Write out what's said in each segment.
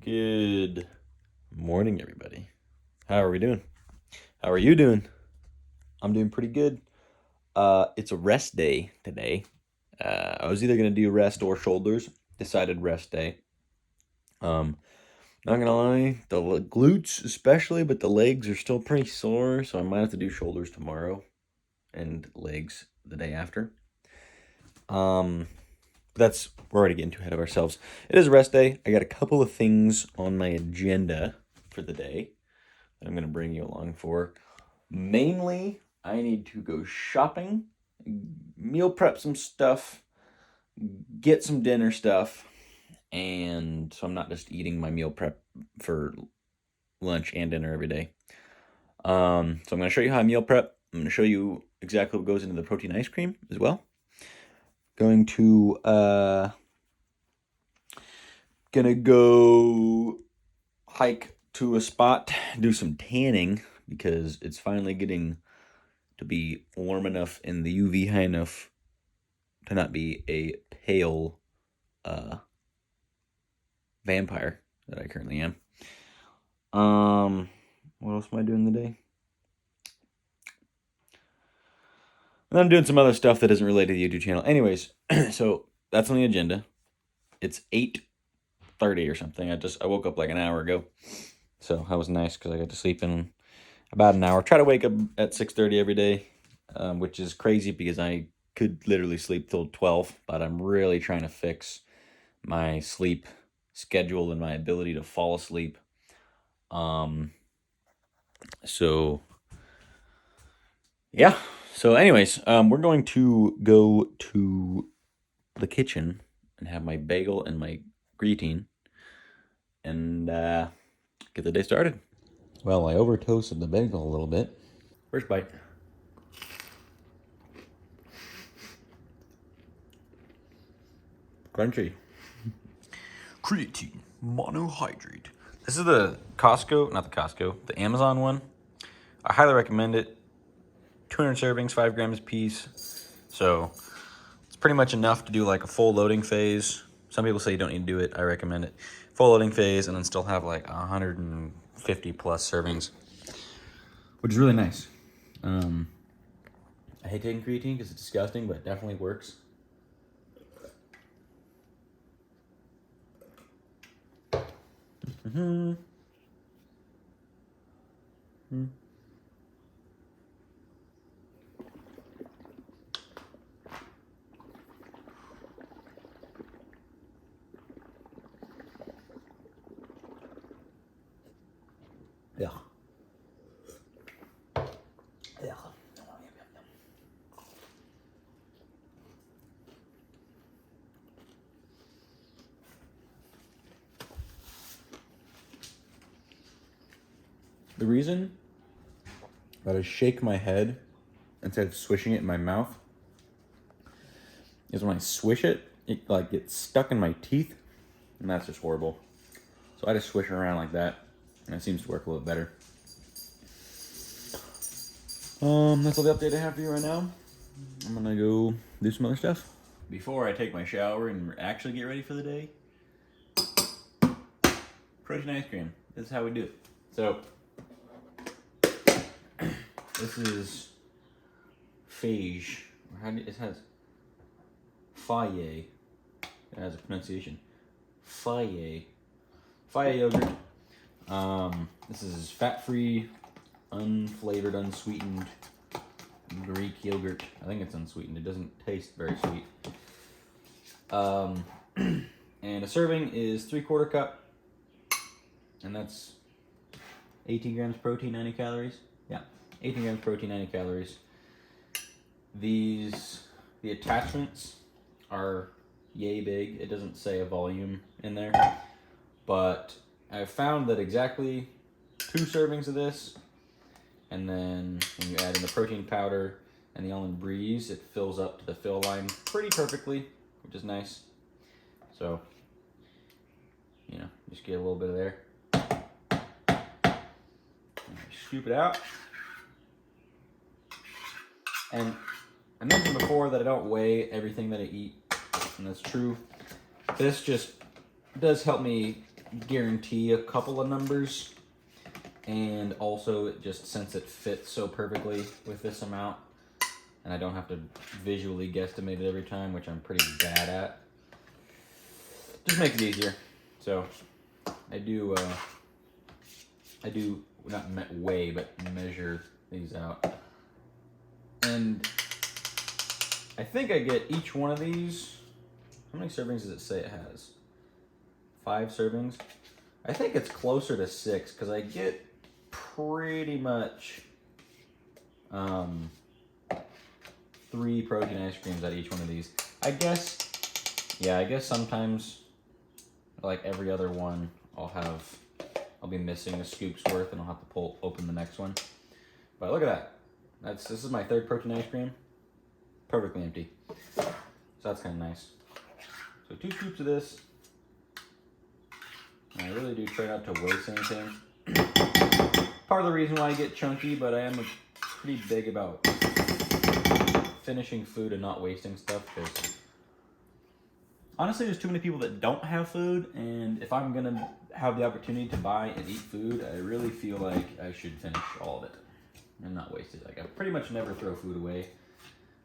Good morning, everybody. How are we doing? How are you doing? I'm doing pretty good. It's a rest day today. I was either gonna do rest or shoulders. Decided rest day. Not gonna lie, the glutes especially, but the legs are still pretty sore, so I might have to do shoulders tomorrow and legs the day after. We're already getting too ahead of ourselves. It is a rest day. I got a couple of things on my agenda for the day that I'm gonna bring you along for. Mainly, I need to go shopping, meal prep some stuff, get some dinner stuff, and so I'm not just eating my meal prep for lunch and dinner every day. So I'm going to show you how I meal prep. I'm going to show you exactly what goes into the protein ice cream as well. Going to go hike to a spot, do some tanning because it's finally getting to be warm enough and the UV high enough to not be a pale vampire that I currently am. What else am I doing today? And I'm doing some other stuff that isn't related to the YouTube channel. Anyways, so that's on the agenda. It's 8:30 or something. I woke up like an hour ago. So that was nice because I got to sleep in about an hour. Try to wake up at 6:30 every day, which is crazy because I could literally sleep till 12, but I'm really trying to fix my sleep schedule and my ability to fall asleep. So yeah. So anyways, we're going to go to the kitchen and have my bagel and my greeting and get the day started. Well, I over toasted the bagel a little bit. First bite. Crunchy. Creatine monohydrate. This is the the Amazon one. I highly recommend it. 200 servings, 5 grams a piece. So it's pretty much enough to do like a full loading phase. Some people say you don't need to do it. I recommend it. Full loading phase and then still have like 150 plus servings, which is really nice. I hate taking creatine because it's disgusting, but it definitely works. Mm-hmm. Mm. Yeah. Yeah. The reason that I shake my head instead of swishing it in my mouth is when I swish it, it like gets stuck in my teeth, and that's just horrible. So I just swish it around like that, and it seems to work a little better. That's all the update I have for you right now. I'm gonna go do some other stuff. Before I take my shower and actually get ready for the day, protein ice cream. This is how we do it. So, this is Phage. It has Faye. It has a pronunciation. Faye. Faye yogurt. This is fat-free, unflavored, unsweetened Greek yogurt. I think it's unsweetened. It doesn't taste very sweet. And a serving is 3/4 cup, and that's 18 grams protein, 90 calories. Yeah, 18 grams protein, 90 calories. The attachments are yay big. It doesn't say a volume in there, but I found that exactly 2 servings of this, and then when you add in the protein powder and the almond breeze, it fills up to the fill line pretty perfectly, which is nice. So, just get a little bit of there. Scoop it out. And I mentioned before that I don't weigh everything that I eat, and that's true. This just does help me guarantee a couple of numbers, and also just since it fits so perfectly with this amount, and I don't have to visually guesstimate it every time, which I'm pretty bad at, just makes it easier. So I do not weigh, but measure these out. And I think I get each one of these. How many servings does it say it has? 5 servings. I think it's closer to 6 because I get pretty much 3 protein ice creams out of each one of these. I guess sometimes, like every other one, I'll be missing a scoop's worth and I'll have to open the next one. But look at that. This is my 3rd protein ice cream. Perfectly empty. So that's kind of nice. So 2 scoops of this. And I really do try not to waste anything. Part of the reason why I get chunky, but I am pretty big about finishing food and not wasting stuff, because honestly there's too many people that don't have food, and if I'm gonna have the opportunity to buy and eat food, I really feel like I should finish all of it and not waste it. Like, I pretty much never throw food away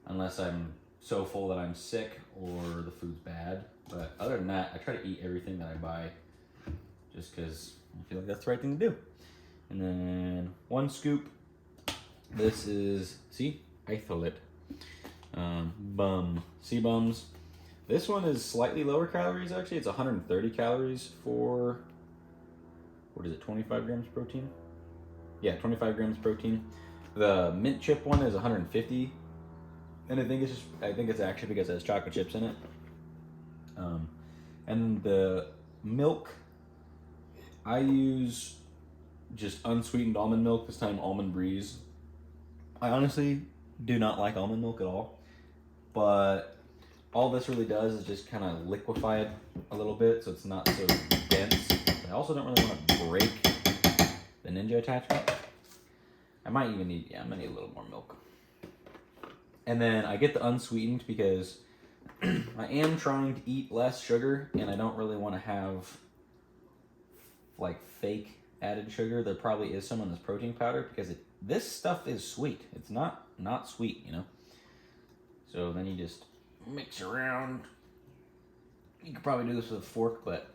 unless I'm so full that I'm sick or the food's bad. But other than that, I try to eat everything that I buy just because I feel like that's the right thing to do. And then 1 scoop. This is, see, isolate. Sea bums. This one is slightly lower calories, actually. It's 130 calories for, what is it, 25 grams protein? Yeah, 25 grams protein. The mint chip one is 150, and I think it's actually because it has chocolate chips in it. And the milk, I use just unsweetened almond milk, this time Almond Breeze. I honestly do not like almond milk at all, but all this really does is just kind of liquefy it a little bit so it's not so dense. I also don't really want to break the Ninja attachment. I might even need, I'm gonna need a little more milk. And then I get the unsweetened because I am trying to eat less sugar, and I don't really want to have like fake added sugar. There probably is some in this protein powder because this stuff is sweet. It's not sweet, you know. So then you just mix around. You could probably do this with a fork, but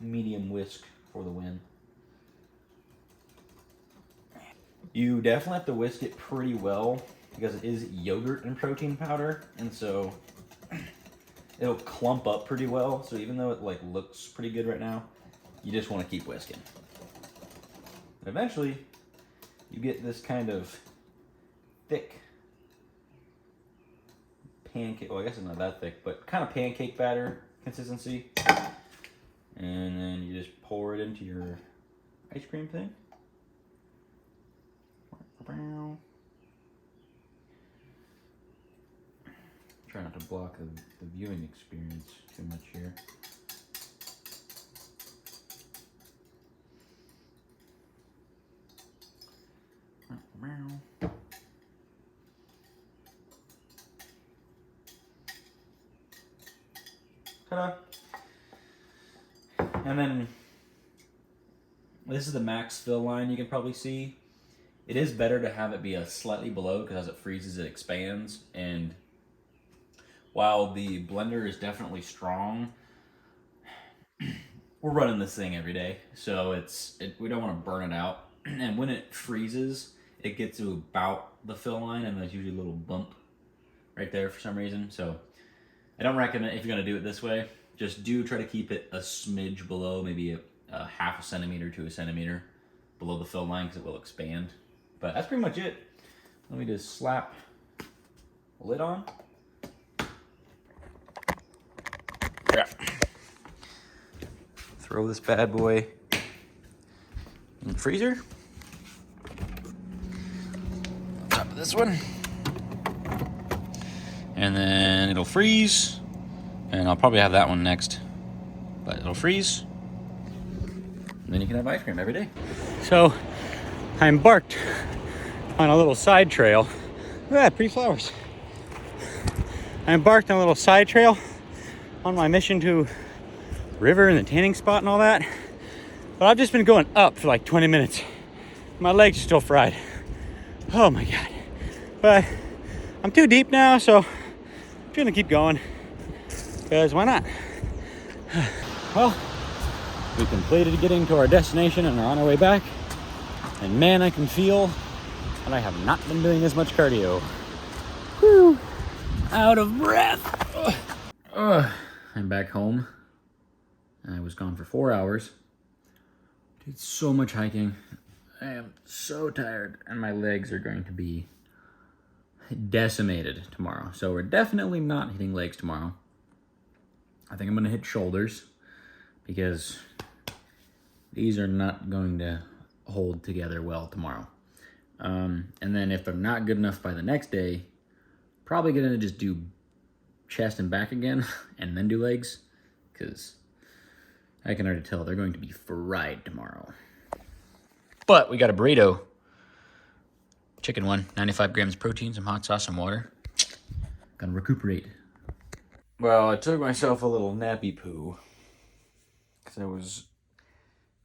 medium whisk for the win. You definitely have to whisk it pretty well because it is yogurt and protein powder, and so it'll clump up pretty well. So even though it like looks pretty good right now, you just want to keep whisking. And eventually, you get this kind of thick pancake. Well, I guess it's not that thick, but kind of pancake batter consistency. And then you just pour it into your ice cream thing. Try not to block the viewing experience too much here. Ta-da! And then this is the max fill line you can probably see. It is better to have it be a slightly below because as it freezes, it expands. And while the blender is definitely strong, we're running this thing every day, so we don't want to burn it out. And when it freezes, it gets to about the fill line, and there's usually a little bump right there for some reason. So I don't recommend, if you're going to do it this way, just do try to keep it a smidge below, maybe a half a centimeter to a centimeter below the fill line because it will expand. But that's pretty much it. Let me just slap the lid on. Yeah. Throw this bad boy in the freezer. On top of this one. And then it'll freeze. And I'll probably have that one next. But it'll freeze. And then you can have ice cream every day. So I embarked on a little side trail. Look at that, pretty flowers. I embarked on a little side trail on my mission to river and the tanning spot and all that. But I've just been going up for like 20 minutes. My legs are still fried. Oh my God. But I'm too deep now, so I'm gonna keep going. Because why not? Well, we completed getting to our destination and are on our way back. And man, I can feel that I have not been doing as much cardio. Whew. Out of breath. I'm back home. I was gone for 4 hours. Did so much hiking. I am so tired, and my legs are going to be decimated tomorrow. So we're definitely not hitting legs tomorrow. I think I'm gonna hit shoulders because these are not going to hold together well tomorrow. And then if they're not good enough by the next day, probably gonna just do chest and back again and then do legs, because I can already tell they're going to be fried tomorrow. But we got a burrito. Chicken one, 95 grams protein, some hot sauce, some water. Gonna recuperate. Well, I took myself a little nappy poo because I was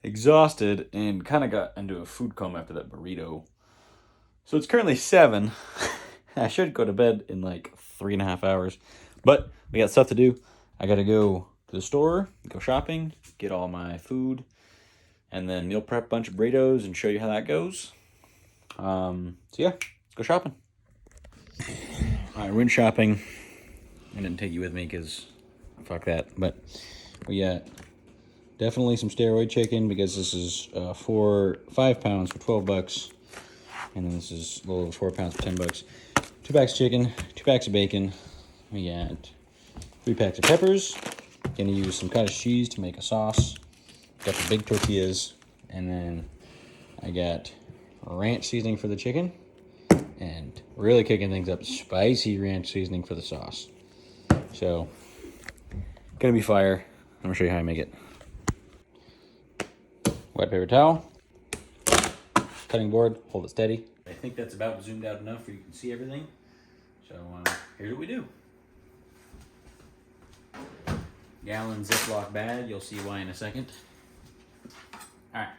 exhausted and kind of got into a food coma after that burrito. So it's currently 7. I should go to bed in like 3.5 hours. But we got stuff to do. I gotta go to the store, go shopping, get all my food, and then meal prep a bunch of burritos and show you how that goes. So yeah, let's go shopping. Alright, we went shopping. I didn't take you with me because fuck that. But we got definitely some steroid chicken because this is 5 pounds for $12. And then this is a little over 4 pounds for $10. 2 packs of chicken, 2 packs of bacon. We got 3 packs of peppers. Gonna use some cottage cheese to make a sauce. Got the big tortillas. And then I got ranch seasoning for the chicken. And really kicking things up, spicy ranch seasoning for the sauce. So, gonna be fire. I'm gonna show you how I make it. Wet paper towel. Cutting board, hold it steady. I think that's about zoomed out enough where you can see everything. So here's what we do. Gallon Ziploc bag, you'll see why in a second. Alright.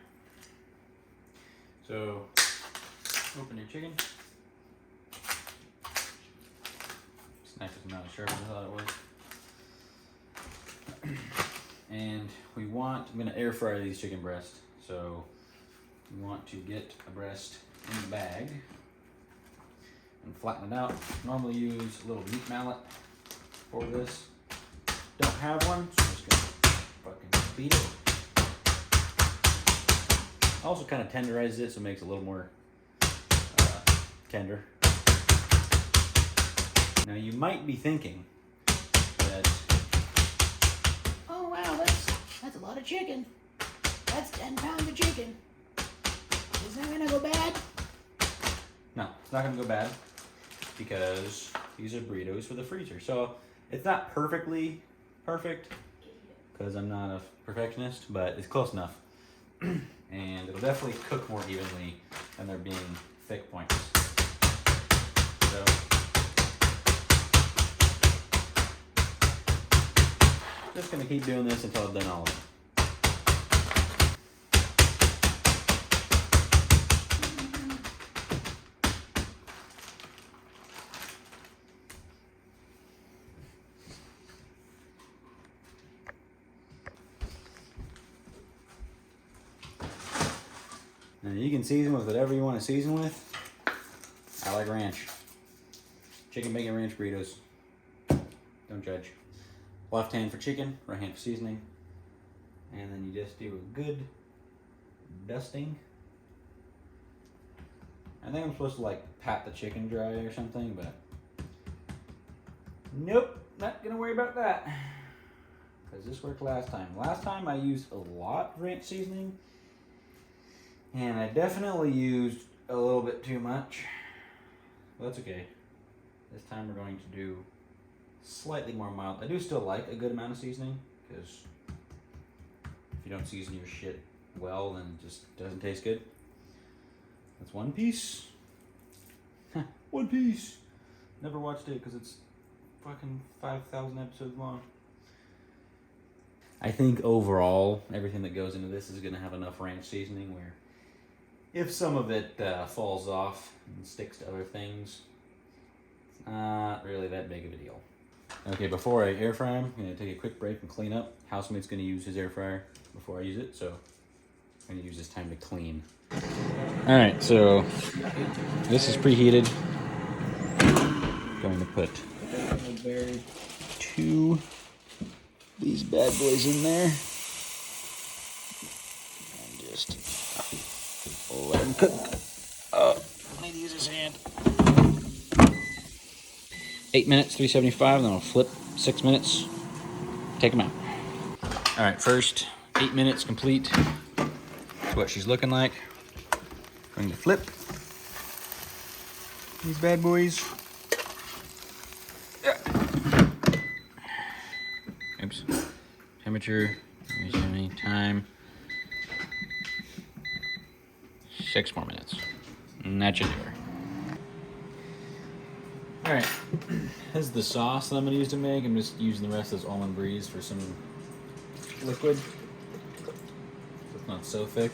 So, open your chicken. Snack is not as sharp as I thought it was. And I'm gonna air fry these chicken breasts. So, you want to get a breast in the bag and flatten it out. Normally use a little meat mallet for this. Don't have one, so I'm just gonna fucking beat it. Also kind of tenderizes it, so it makes it a little more tender. Now you might be thinking that, oh wow, that's a lot of chicken. That's 10 pounds of chicken. Is that gonna go bad? no, it's not gonna go bad because these are burritos for the freezer. So it's not perfectly perfect because I'm not a perfectionist, but it's close enough. And it'll definitely cook more evenly than there being thick points. So just gonna keep doing this until I've done all of it. Now you can season with whatever you want to season with. I like ranch. Chicken bacon ranch burritos. Don't judge. Left hand for chicken, right hand for seasoning. And then you just do a good dusting. I think I'm supposed to like pat the chicken dry or something, but nope, not gonna worry about that. Because this worked last time. Last time I used a lot of ranch seasoning. And I definitely used a little bit too much. But that's okay. This time we're going to do slightly more mild. I do still like a good amount of seasoning, because if you don't season your shit well, then it just doesn't taste good. That's One Piece. One Piece. Never watched it because it's fucking 5,000 episodes long. I think overall, everything that goes into this is going to have enough ranch seasoning where if some of it falls off and sticks to other things, it's not really that big of a deal. Okay, before I air fry them, I'm going to take a quick break and clean up. Housemate's going to use his air fryer before I use it, so I'm going to use this time to clean. Alright, so this is preheated. Going to put 2 these bad boys in there and just let them cook. Oh, I need to use his hand. 8 minutes, 375, then I'll flip 6 minutes, take them out. All right, first 8 minutes complete. That's what she's looking like. Going to flip these bad boys. Oops. Temperature, time. 6 more minutes. And that should do her. Alright. This is the sauce that I'm going to use to make. I'm just using the rest of this almond breeze for some liquid. So it's not so thick.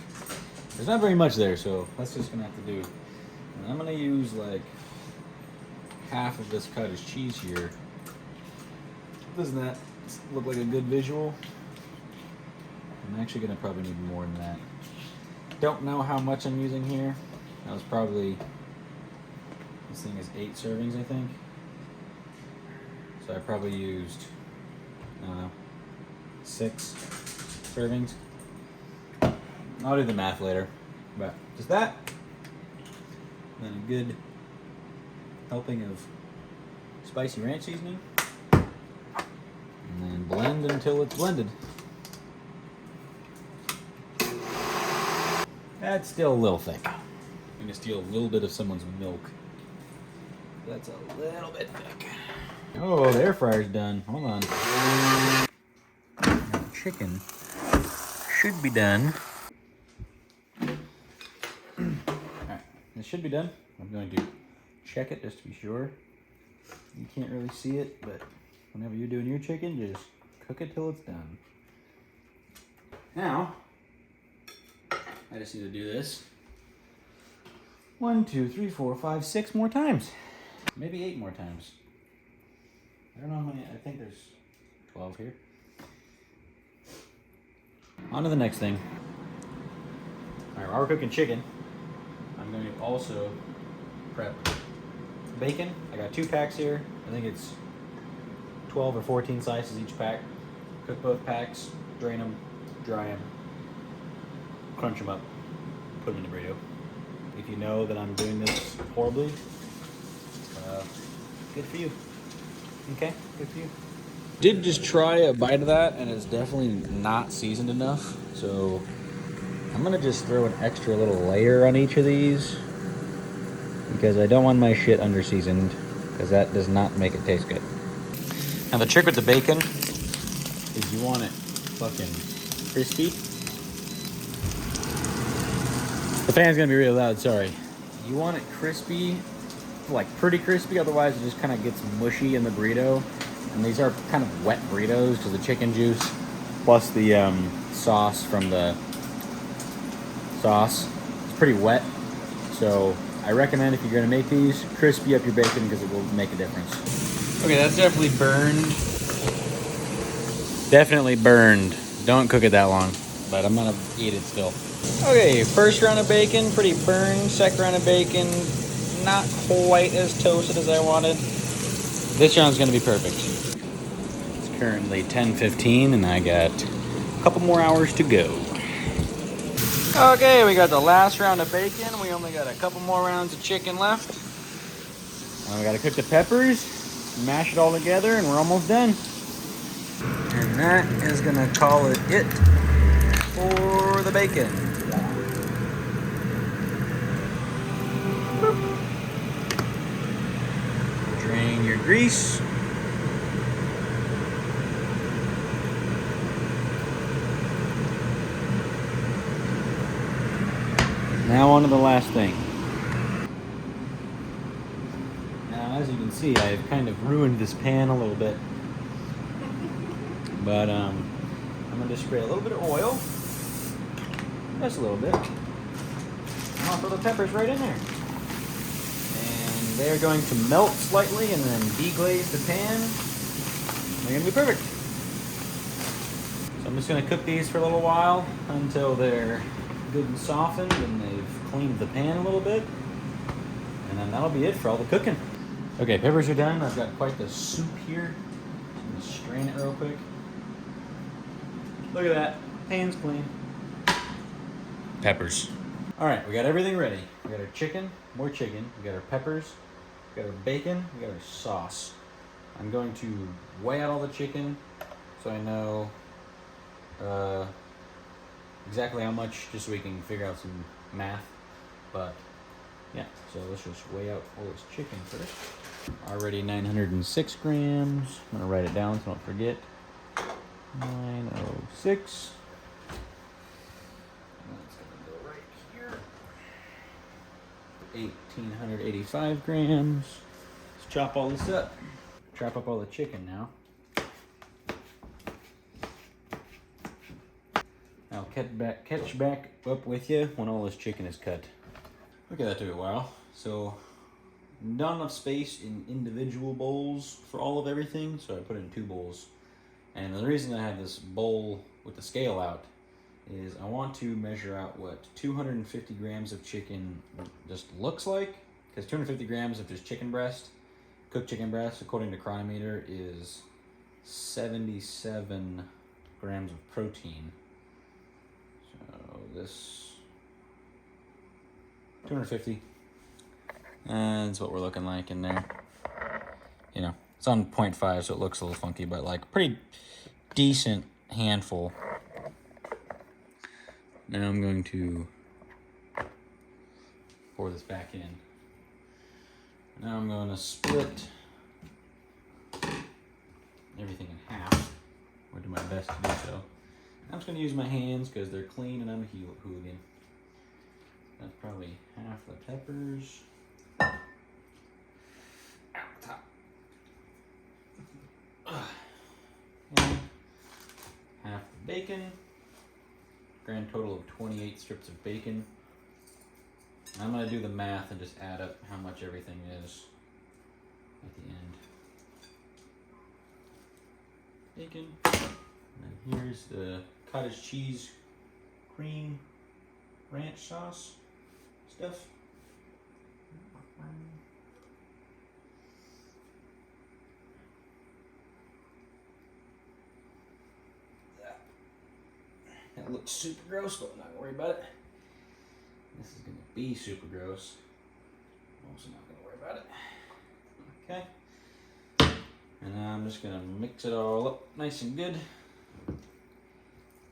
There's not very much there, so that's just going to have to do. And I'm going to use like half of this cottage cheese here. Doesn't that look like a good visual? I'm actually gonna probably need more than that. Don't know how much I'm using here. That was probably, this thing is 8 servings, I think. So I probably used, I don't know, 6 servings. I'll do the math later. But just that. Then a good helping of spicy ranch seasoning. And then blend until it's blended. That's still a little thick. I'm gonna steal a little bit of someone's milk. That's a little bit thick. Oh, the air fryer's done. Hold on. Now the chicken should be done. Alright, this should be done. I'm going to check it just to be sure. You can't really see it, but whenever you're doing your chicken, just cook it till it's done. Now, I just need to do this 1, 2, 3, 4, 5, 6 more times. Maybe 8 more times. I don't know how many, I think there's 12 here. On to the next thing. Alright, while we're cooking chicken, I'm going to also prep bacon. I got 2 packs here. I think it's 12 or 14 slices each pack. Cook both packs, drain them, dry them, crunch them up, put them in the burrito. If you know that I'm doing this horribly, good for you. Okay, good for you. Did just try a bite of that, and it's definitely not seasoned enough. So I'm gonna just throw an extra little layer on each of these because I don't want my shit under seasoned, because that does not make it taste good. Now the trick with the bacon is you want it fucking crispy. The fan's gonna be really loud, sorry. You want it crispy, like pretty crispy, otherwise it just kind of gets mushy in the burrito. And these are kind of wet burritos because the chicken juice plus the sauce from the sauce is pretty wet. So I recommend if you're gonna make these, crispy up your bacon because it will make a difference. Okay, that's definitely burned. Definitely burned. Don't cook it that long, but I'm gonna eat it still. Okay, first round of bacon, pretty burned. Second round of bacon, not quite as toasted as I wanted. This round's gonna be perfect. It's currently 10:15 and I got a couple more hours to go. Okay, we got the last round of bacon. We only got a couple more rounds of chicken left. And we gotta cook the peppers, mash it all together, and we're almost done. And that is gonna call it for the bacon. Drain your grease. Now on to the last thing. Now as you can see, I've kind of ruined this pan a little bit. But I'm I'm going to spray a little bit of oil. Just a little bit. And I'll throw the peppers right in there. And they're going to melt slightly and then deglaze the pan. They're going to be perfect. So I'm just going to cook these for a little while until they're good and softened and they've cleaned the pan a little bit. And then that'll be it for all the cooking. Okay, peppers are done. I've got quite the soup here. I'm going to strain it real quick. Look at that. Pan's clean. Peppers. All right, we got everything ready. We got our chicken, more chicken. We got our peppers. We got our bacon. We got our sauce. I'm going to weigh out all the chicken so I know exactly how much, just so we can figure out some math. But yeah, so let's just weigh out all this chicken first. Already 906 grams. I'm gonna write it down so I don't forget. 906. That's gonna go right here. 1,885 grams. Let's chop all this up. Chop up all the chicken now. I'll catch back up with you when all this chicken is cut. Okay, that took a while. So, not enough space in individual bowls for all of everything, so I put it in 2 bowls. And the reason I have this bowl with the scale out is I want to measure out what 250 grams of chicken just looks like. Because 250 grams of just chicken breast, cooked chicken breast, according to Chronometer, is 77 grams of protein. So this 250. That's what we're looking like in there. You know, it's on 0.5, so it looks a little funky, but like pretty decent handful. Now I'm going to pour this back in. Now I'm going to split everything in half. I'll do my best to do so. I'm just going to use my hands because they're clean and I'm a hooligan. That's probably half the peppers. Out top. And half the bacon. Grand total of 28 strips of bacon. I'm going to do the math and just add up how much everything is at the end. Bacon. And here's the cottage cheese cream ranch sauce stuff. That looks super gross, but I'm not gonna worry about it. This is gonna be super gross. I'm also not gonna worry about it. Okay. And I'm just gonna mix it all up nice and good.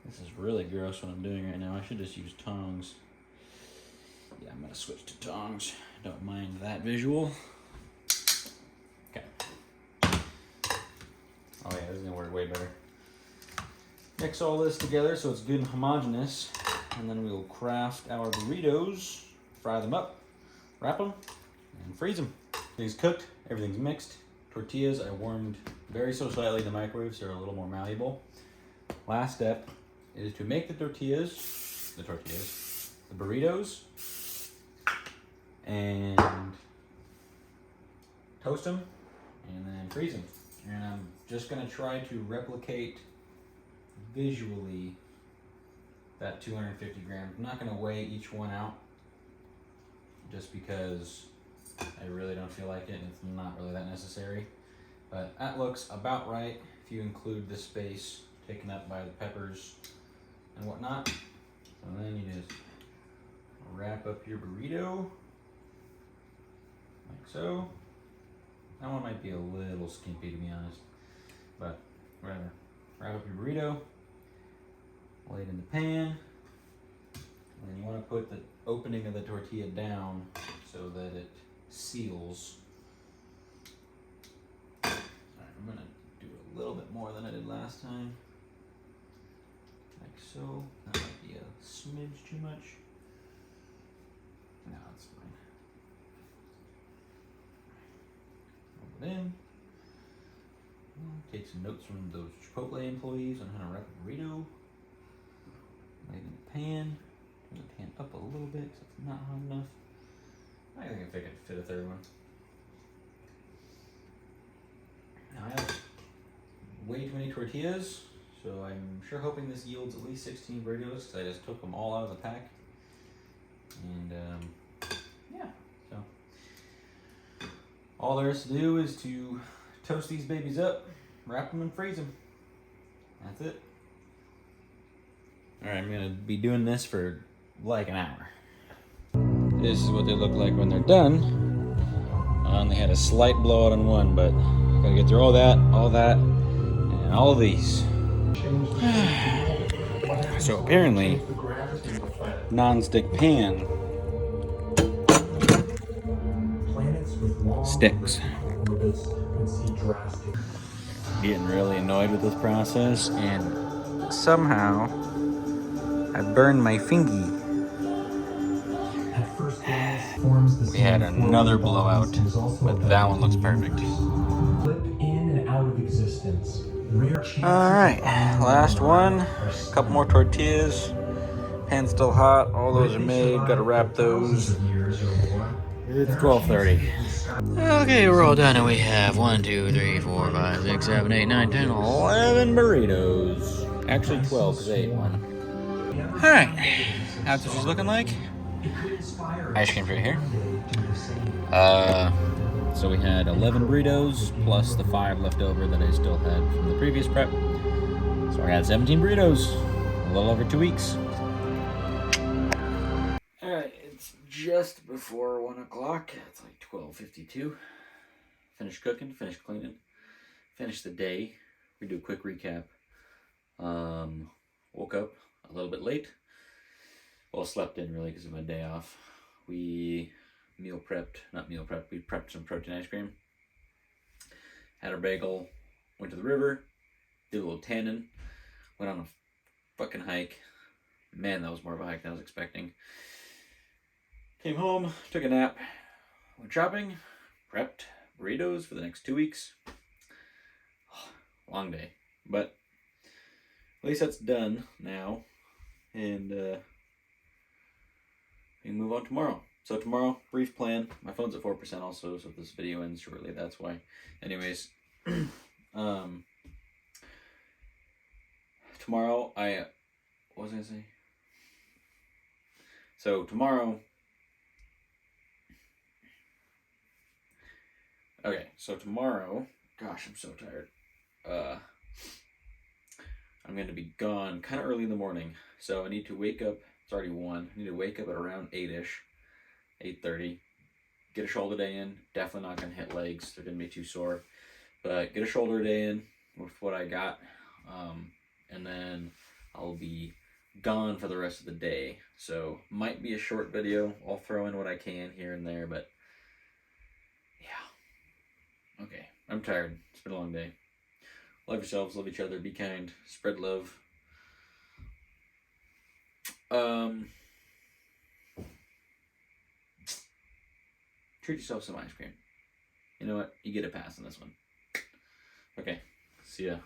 This is really gross what I'm doing right now. I should just use tongs. Yeah, I'm gonna switch to tongs. Don't mind that visual. Okay. Oh yeah, this is gonna work way better. Mix all this together so it's good and homogeneous, and then we'll craft our burritos, fry them up, wrap them, and freeze them. Everything's cooked, everything's mixed. Tortillas I warmed very so slightly in the microwave so they're a little more malleable. Last step is to make the burritos, and toast them, and then freeze them. And I'm just gonna try to replicate visually that 250 grams. I'm not going to weigh each one out just because I really don't feel like it and it's not really that necessary, but that looks about right if you include the space taken up by the peppers and whatnot. So then you just wrap up your burrito like so. That one might be a little skimpy to be honest, but whatever. Wrap up your burrito, lay it in the pan, and then you want to put the opening of the tortilla down so that it seals. Alright, I'm going to do a little bit more than I did last time. Like so. That might be a smidge too much. No, it's fine. Rub it in. Take some notes from those Chipotle employees on how to wrap a burrito. Lay it in the pan. Turn the pan up a little bit because it's not hot enough. I think I could fit a third one. Now I have way too many tortillas, so I'm sure hoping this yields at least 16 burritos because I just took them all out of the pack. And yeah, so all there is to do is to toast these babies up, wrap them and freeze them. That's it. Alright, I'm gonna be doing this for like an hour. This is what they look like when they're done. I only had a slight blowout on one, but gotta get through all that, and all of these. So apparently, non-stick pan sticks. Getting really annoyed with this process, and somehow I burned my fingy. We had another blowout, but that one looks perfect. Alright, last one. A couple more tortillas. Pan's still hot. All those are made. Gotta wrap those. It's 12:30. Okay, we're all done, and we have 1, 2, 3, 4, 5, 6, 7, 8, 9, 10, 11 burritos. Actually 12, because I ate one. Alright, that's what she's looking like. Ice cream's right here. So we had 11 burritos, plus the 5 left over that I still had from the previous prep. So I had 17 burritos, a little over 2 weeks. Alright, it's just before 1 o'clock. It's like 12:52. Finished cooking, finished cleaning, finished the day. We do a quick recap. Woke up a little bit late. Well, slept in really because of my day off. We we prepped some protein ice cream. Had a bagel, went to the river, did a little tanning, went on a fucking hike. Man, that was more of a hike than I was expecting. Came home, took a nap, went shopping, prepped burritos for the next 2 weeks. Long day, but at least that's done now, and we can move on tomorrow. So tomorrow, brief plan. My phone's at 4% also, so if this video ends shortly, that's why. Anyways, tomorrow what was I gonna say? So tomorrow, gosh, I'm so tired. I'm going to be gone kind of early in the morning, so I need to wake up. It's already 1. I need to wake up at around 8-ish, 8:30. Get a shoulder day in. Definitely not going to hit legs. They're going to be too sore. But get a shoulder day in with what I got, and then I'll be gone for the rest of the day. So might be a short video. I'll throw in what I can here and there, but yeah. Okay, I'm tired. It's been a long day. Love yourselves, love each other, be kind, spread love. Treat yourself some ice cream. You know what? You get a pass on this one. Okay, see ya.